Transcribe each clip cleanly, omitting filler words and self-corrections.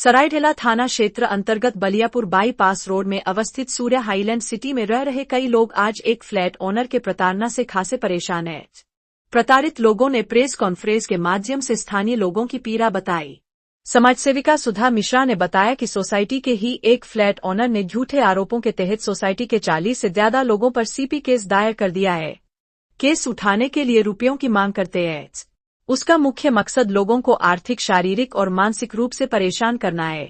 सरायढेला थाना क्षेत्र अंतर्गत बलियापुर बाईपास रोड में अवस्थित सूर्य हाईलैंड सिटी में रह रहे कई लोग आज एक फ्लैट ओनर के प्रताड़ना से खासे परेशान हैं। प्रताड़ित लोगों ने प्रेस कॉन्फ्रेंस के माध्यम से स्थानीय लोगों की पीड़ा बताई। समाजसेविका सुधा मिश्रा ने बताया कि सोसाइटी के ही एक फ्लैट ओनर ने झूठे आरोपों के तहत सोसाइटी के 40 से ज्यादा लोगों पर सीपी केस दायर कर दिया है। केस उठाने के लिए रुपयों की मांग करते हैं। उसका मुख्य मकसद लोगों को आर्थिक, शारीरिक और मानसिक रूप से परेशान करना है।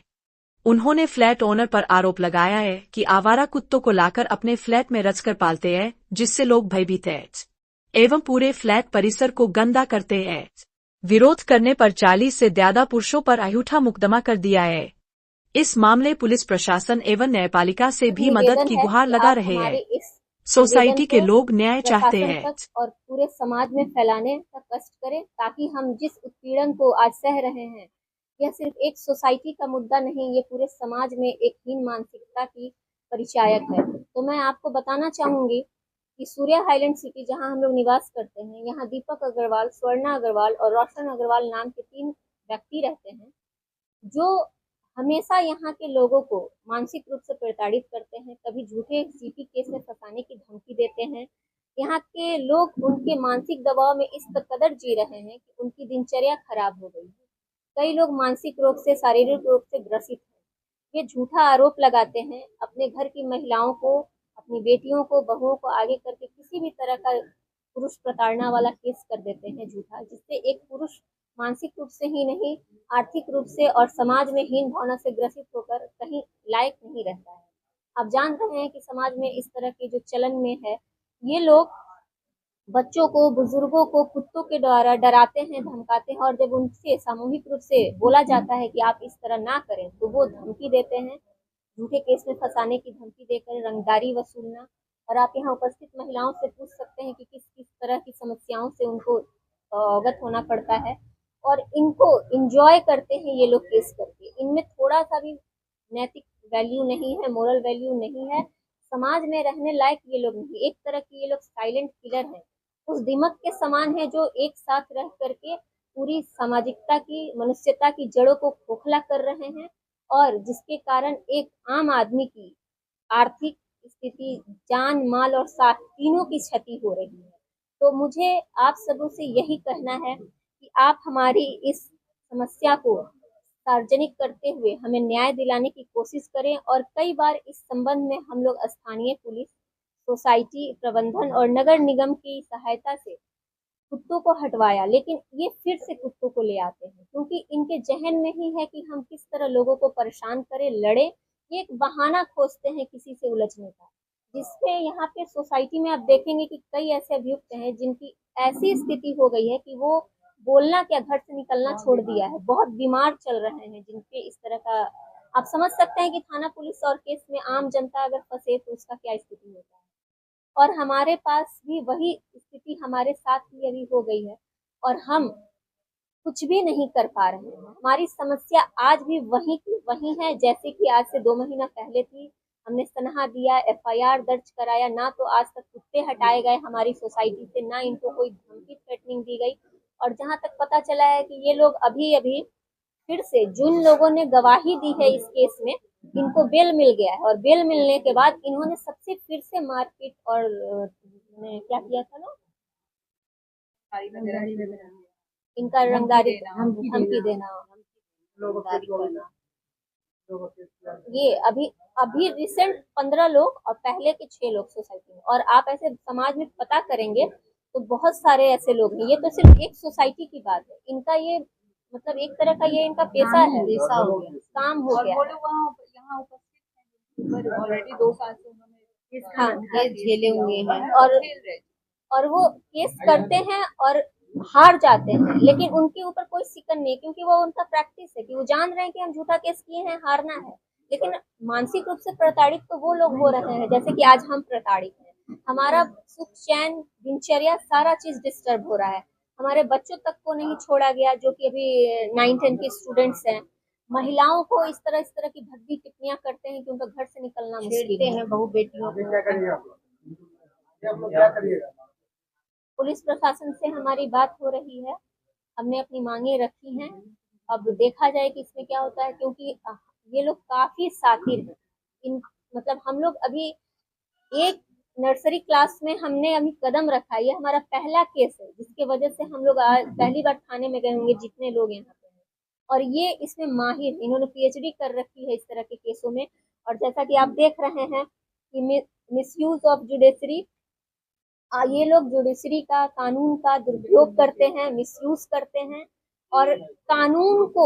उन्होंने फ्लैट ओनर पर आरोप लगाया है कि आवारा कुत्तों को लाकर अपने फ्लैट में रचकर पालते हैं, जिससे लोग भयभीत हैं एवं पूरे फ्लैट परिसर को गंदा करते हैं। विरोध करने पर 40 से ज्यादा पुरुषों पर अयूठा मुकदमा कर दिया है। इस मामले पुलिस प्रशासन एवं न्यायपालिका से भी मदद की गुहार लगा रहे हैं। सोसाइटी के लोग न्याय चाहते हैं और पूरे समाज में फैलाने का कष्ट करें, ताकि हम जिस उत्पीड़न को आज सह रहे हैं, यह सिर्फ एक सोसाइटी का मुद्दा नहीं, ये पूरे समाज में एक हीन मानसिकता की परिचायक है। तो मैं आपको बताना चाहूंगी कि सूर्य हाईलैंड सिटी, जहां हम लोग निवास करते हैं, यहाँ दीपक अग्रवाल, स्वर्णा अग्रवाल और रोशन अग्रवाल नाम के 3 व्यक्ति रहते हैं, जो हमेशा यहाँ के लोगों को मानसिक रूप से प्रताड़ित करते हैं। कभी झूठे सीपी केस में फंसाने की धमकी देते हैं। यहाँ के लोग उनके मानसिक दबाव में इस कदर जी रहे हैं कि उनकी दिनचर्या खराब हो गई है। कई लोग मानसिक रोग से, शारीरिक रोग से ग्रसित हैं। ये झूठा आरोप लगाते हैं, अपने घर की महिलाओं को, अपनी बेटियों को, बहुओं को आगे करके किसी भी तरह का पुरुष प्रताड़ना वाला केस कर देते हैं झूठा, जिससे एक पुरुष मानसिक रूप से ही नहीं, आर्थिक रूप से और समाज में हीन भावना से ग्रसित होकर कहीं लायक नहीं रहता है। आप जान रहे हैं कि समाज में इस तरह के जो चलन में है, ये लोग बच्चों को, बुजुर्गों को कुत्तों के द्वारा डराते हैं, धमकाते हैं, और जब उनसे सामूहिक रूप से बोला जाता है कि आप इस तरह ना करें, तो वो धमकी देते हैं, झूठे केस में फंसाने की धमकी देकर रंगदारी वसूलना। और आप यहाँ उपस्थित महिलाओं से पूछ सकते हैं कि किस किस तरह की समस्याओं से उनको अवगत होना पड़ता है, और इनको इंजॉय करते हैं ये लोग केस करके। इनमें थोड़ा सा भी नैतिक वैल्यू नहीं है, मोरल वैल्यू नहीं है, समाज में रहने लायक ये लोग नहीं। एक तरह के ये लोग साइलेंट किलर हैं, उस दिमक के समान है जो एक साथ रह करके पूरी सामाजिकता की, मनुष्यता की जड़ों को खोखला कर रहे हैं, और जिसके कारण एक आम आदमी की आर्थिक स्थिति, जान, माल और साथ तीनों की क्षति हो रही है। तो मुझे आप सबों से यही कहना है कि आप हमारी इस समस्या को सार्वजनिक करते हुए हमें न्याय दिलाने की कोशिश करें। और कई बार इस संबंध में हम लोग स्थानीय पुलिस, सोसाइटी प्रबंधन और नगर निगम की सहायता से कुत्तों को हटवाया, लेकिन ये फिर से कुत्तों को ले आते हैं, क्योंकि इनके जहन में ही है कि हम किस तरह लोगों को परेशान करें, लड़े। ये एक बहाना खोजते हैं किसी से उलझने का, जिससे यहाँ पे सोसाइटी में आप देखेंगे कि कई ऐसे अभियुक्त हैं जिनकी ऐसी स्थिति हो गई है कि वो बोलना क्या, घर से निकलना छोड़ दिया है, बहुत बीमार चल रहे हैं, जिनपे इस तरह का आप समझ सकते हैं कि थाना पुलिस और केस में आम जनता अगर फंसे तो उसका क्या स्थिति होता है। और हमारे पास भी वही स्थिति हमारे साथ ही अभी हो गई है, और हम कुछ भी नहीं कर पा रहे हैं। हमारी समस्या आज भी वही की वही है, जैसे कि आज से 2 महीना पहले थी। हमने सनहा दिया, एफआईआर दर्ज कराया, ना तो आज तक कुत्ते हटाए गए हमारी सोसाइटी से, ना इनको कोई धमकी थ्रेटनिंग दी गई। और जहां तक पता चला है कि ये लोग अभी अभी फिर से, जिन लोगों ने गवाही दी है इस केस में, इनको बेल मिल गया है, और बेल मिलने के बाद इन्होंने सबसे फिर से मारपीट और क्या किया था ना, इनका रंगदारी, धमकी देना, ये अभी अभी रिसेंट 15 लोग और पहले के 6 लोग सोसाइटी में। और आप ऐसे समाज में पता करेंगे तो बहुत सारे ऐसे लोग हैं। ये तो सिर्फ एक सोसाइटी की बात है, इनका ये मतलब एक तरह का ये इनका पेशा है, काम हो गया। ऑलरेडी 2 साल से उन्होंने झेले हुए हैं, और वो केस करते हैं और हार जाते हैं, लेकिन उनके ऊपर कोई शिकन नहीं, क्योंकि वो उनका प्रैक्टिस है कि वो जान रहे हैं कि हम झूठा केस किए हैं, हारना है। लेकिन मानसिक रूप से प्रताड़ित तो वो लोग हो रहे हैं, जैसे कि आज हम प्रताड़ित हैं। हमारा सुख, चैन, दिनचर्या, सारा चीज डिस्टर्ब हो रहा है। हमारे बच्चों तक को नहीं छोड़ा गया, जो कि अभी 9-10 के स्टूडेंट्स हैं। महिलाओं को इस तरह की भद्दी टिप्पणियां करते हैं कि उनका घर से निकलना मुश्किल है, बहू बेटियों को। पुलिस प्रशासन से हमारी बात हो रही है, हमने अपनी मांगे रखी हैं, अब देखा जाए कि इसमें क्या होता है, क्योंकि ये लोग काफी शातिर हैं। इन मतलब हम लोग अभी एक नर्सरी क्लास में हमने अभी कदम रखा है, ये हमारा पहला केस है जिसके वजह से हम लोग आज पहली बार थाने में गए होंगे जितने लोग यहाँ पे हैं। और ये इसमें माहिर, इन्होंने पीएचडी कर रखी है इस तरह के केसों में। और जैसा कि आप देख रहे हैं कि मिसयूज ऑफ जुडिशरी, ये लोग जुडिशरी का, कानून का दुरुपयोग करते हैं, मिसयूज करते हैं और कानून को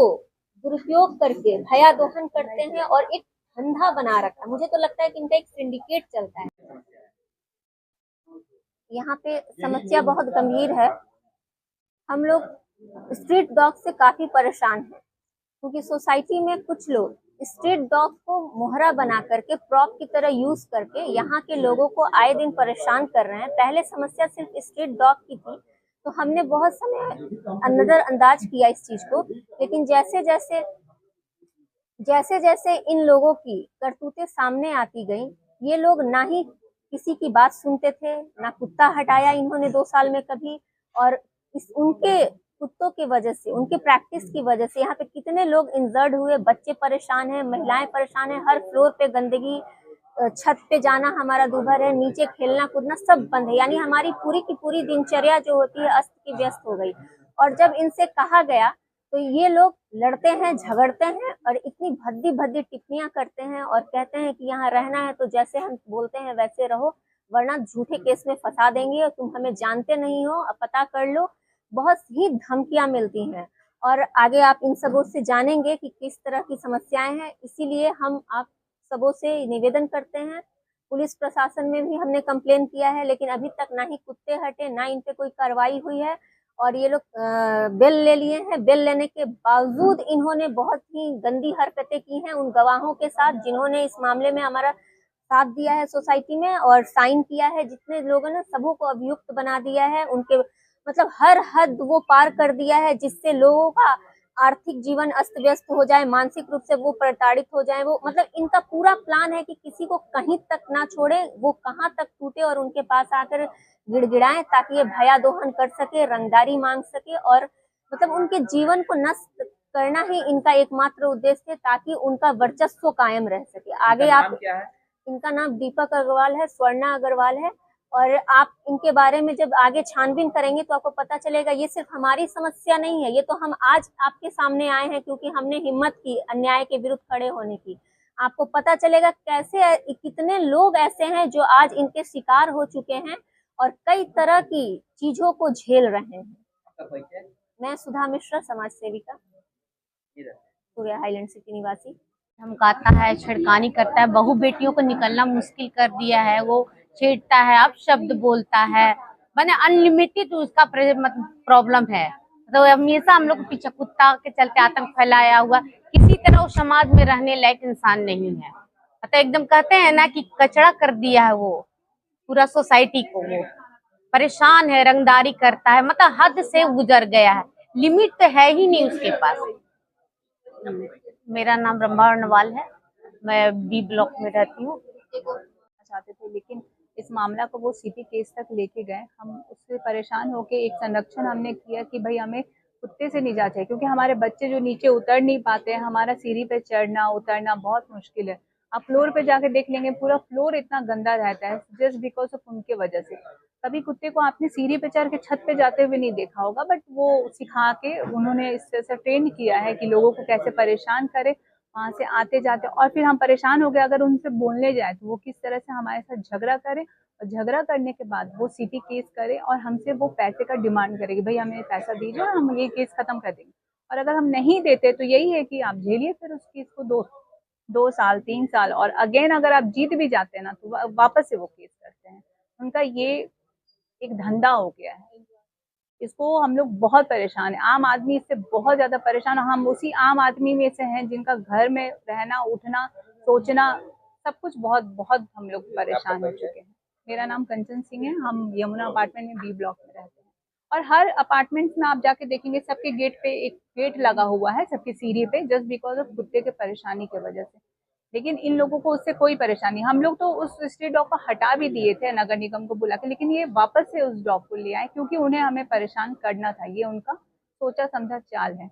दुरुपयोग करके भयादोहन करते हैं और एक धंधा बना रखा है। मुझे तो लगता है कि इनका एक सिंडिकेट चलता है। यहाँ पे समस्या बहुत गंभीर है। हम लोग स्ट्रीट डॉग से काफी परेशान हैं, क्योंकि सोसाइटी में कुछ लोग स्ट्रीट डॉग को मोहरा बना करके, प्रॉप की तरह यूज करके यहाँ के लोगों को आए दिन परेशान कर रहे हैं। पहले समस्या सिर्फ स्ट्रीट डॉग की थी, तो हमने बहुत समय नजरअंदाज किया इस चीज को, लेकिन जैसे जैसे इन लोगों की करतूतें सामने आती गई, ये लोग ना ही किसी की बात सुनते थे, ना कुत्ता हटाया इन्होंने 2 साल में कभी। और उनके कुत्तों की वजह से, उनके प्रैक्टिस की वजह से यहाँ पे कितने लोग इंजर्ड हुए, बच्चे परेशान हैं, महिलाएं परेशान हैं, हर फ्लोर पे गंदगी, छत पे जाना हमारा दूभर है, नीचे खेलना कूदना सब बंद है। यानी हमारी पूरी की पूरी दिनचर्या जो होती है अस्त की व्यस्त हो गई। और जब इनसे कहा गया तो ये लोग लड़ते हैं, झगड़ते हैं और इतनी भद्दी भद्दी टिप्पणियां करते हैं और कहते हैं कि यहाँ रहना है तो जैसे हम बोलते हैं वैसे रहो, वरना झूठे केस में फंसा देंगे और तुम हमें जानते नहीं हो, अब पता कर लो। बहुत ही धमकियां मिलती हैं और आगे आप इन सबों से जानेंगे कि किस तरह की समस्याएं हैं। इसीलिए हम आप सबों से निवेदन करते हैं। पुलिस प्रशासन में भी हमने कंप्लेन किया है, लेकिन अभी तक ना ही कुत्ते हटे, ना इन पे कोई कार्रवाई हुई है। और ये लोग बेल ले लिए हैं, बेल लेने के बावजूद इन्होंने बहुत ही गंदी हरकतें की हैं उन गवाहों के साथ जिन्होंने इस मामले में हमारा साथ दिया है सोसाइटी में और साइन किया है। जितने लोगों ने सबों को अभियुक्त बना दिया है, उनके मतलब हर हद वो पार कर दिया है, जिससे लोगों का आर्थिक जीवन अस्त व्यस्त हो जाए, मानसिक रूप से वो प्रताड़ित हो जाए। वो मतलब इनका पूरा प्लान है कि किसी को कहीं तक ना छोड़े, वो कहाँ तक टूटे और उनके पास आकर गिड़गिड़ाएं, ताकि ये भयादोहन कर सके, रंगदारी मांग सके और मतलब उनके जीवन को नष्ट करना ही इनका एकमात्र उद्देश्य है, ताकि उनका वर्चस्व कायम रह सके। आगे आप, इनका नाम दीपक अग्रवाल है, स्वर्णा अग्रवाल है। और आप इनके बारे में जब आगे छानबीन करेंगे तो आपको पता चलेगा ये सिर्फ हमारी समस्या नहीं है, ये तो हम आज आपके सामने आए हैं क्योंकि हमने हिम्मत की अन्याय के विरुद्ध खड़े होने की। आपको पता चलेगा कैसे कितने लोग ऐसे हैं जो आज इनके शिकार हो चुके हैं और कई तरह की चीजों को झेल रहे हैं। मैं सुधा मिश्रा, समाज सेविका, सूर्या हाईलैंड सिटी निवासी। धमकाता है, छेड़खानी करता है, बहू बेटियों को निकलना मुश्किल कर दिया है, वो छेड़ता है, अपशब्द बोलता है, मैंने अनलिमिटेड उसका प्रॉब्लम है। तो हमेशा हम लोग पीछे कुत्ता के चलते आतंक फैलाया हुआ, किसी तरह वो समाज में रहने लायक इंसान नहीं है। मतलब एकदम कहते हैं ना कि कचरा कर दिया है वो पूरा सोसाइटी को, वो परेशान है, रंगदारी करता है, मतलब हद से गुजर गया है, लिमिट तो है ही नहीं उसके पास। मेरा नाम ब्रह्मा अग्रवाल है, मैं बी ब्लॉक में रहती हूँ। चाहते थे, लेकिन इस मामला को वो सिटी केस तक लेके गए। हम उससे परेशान होके एक संरक्षण हमने किया कि भाई हमें कुत्ते से निजात चाहिए, क्योंकि हमारे बच्चे जो नीचे उतर नहीं पाते हैं, हमारा सीढ़ी पे चढ़ना उतरना बहुत मुश्किल है। आप फ्लोर पे जाके देख लेंगे, पूरा फ्लोर इतना गंदा रहता है जस्ट बिकॉज ऑफ उनके वजह से। कभी कुत्ते को आपने सीढ़ी पे चढ़ के छत पे जाते हुए नहीं देखा होगा, बट वो सिखा के उन्होंने इस तरह से ट्रेन किया है कि लोगों को कैसे परेशान करे, वहां से आते जाते। और फिर हम परेशान हो गए, अगर उनसे बोलने जाए तो वो किस तरह से हमारे साथ झगड़ा करे, और झगड़ा करने के बाद वो सिटी केस करे और हमसे वो पैसे का डिमांड करे कि भाई हमें पैसा दीजिए और हम ये केस खत्म कर देंगे। और अगर हम नहीं देते तो यही है कि आप झेलिए फिर उस केस को 2 साल 3 साल, और अगेन अगर आप जीत भी जाते हैं ना तो वापस से वो केस करते हैं। उनका ये एक धंधा हो गया है। इसको हम लोग बहुत परेशान है, आम आदमी इससे बहुत ज्यादा परेशान। हम उसी आम आदमी में से हैं जिनका घर में रहना, उठना, सोचना, सब कुछ बहुत बहुत हम लोग परेशान हो चुके हैं। मेरा नाम कंचन सिंह है, हम यमुना अपार्टमेंट में बी ब्लॉक में रहते हैं। और हर अपार्टमेंट में आप जाके देखेंगे सबके गेट पे एक गेट लगा हुआ है, सबकी सीढ़ी पे, जस्ट बिकॉज ऑफ कुत्ते के परेशानी की वजह से। लेकिन इन लोगों को उससे कोई परेशानी, हम लोग तो उस स्ट्रीट डॉग को हटा भी दिए थे नगर निगम को बुला के, लेकिन ये वापस से उस डॉग को ले आए क्योंकि उन्हें हमें परेशान करना था। ये उनका सोचा समझा चाल है।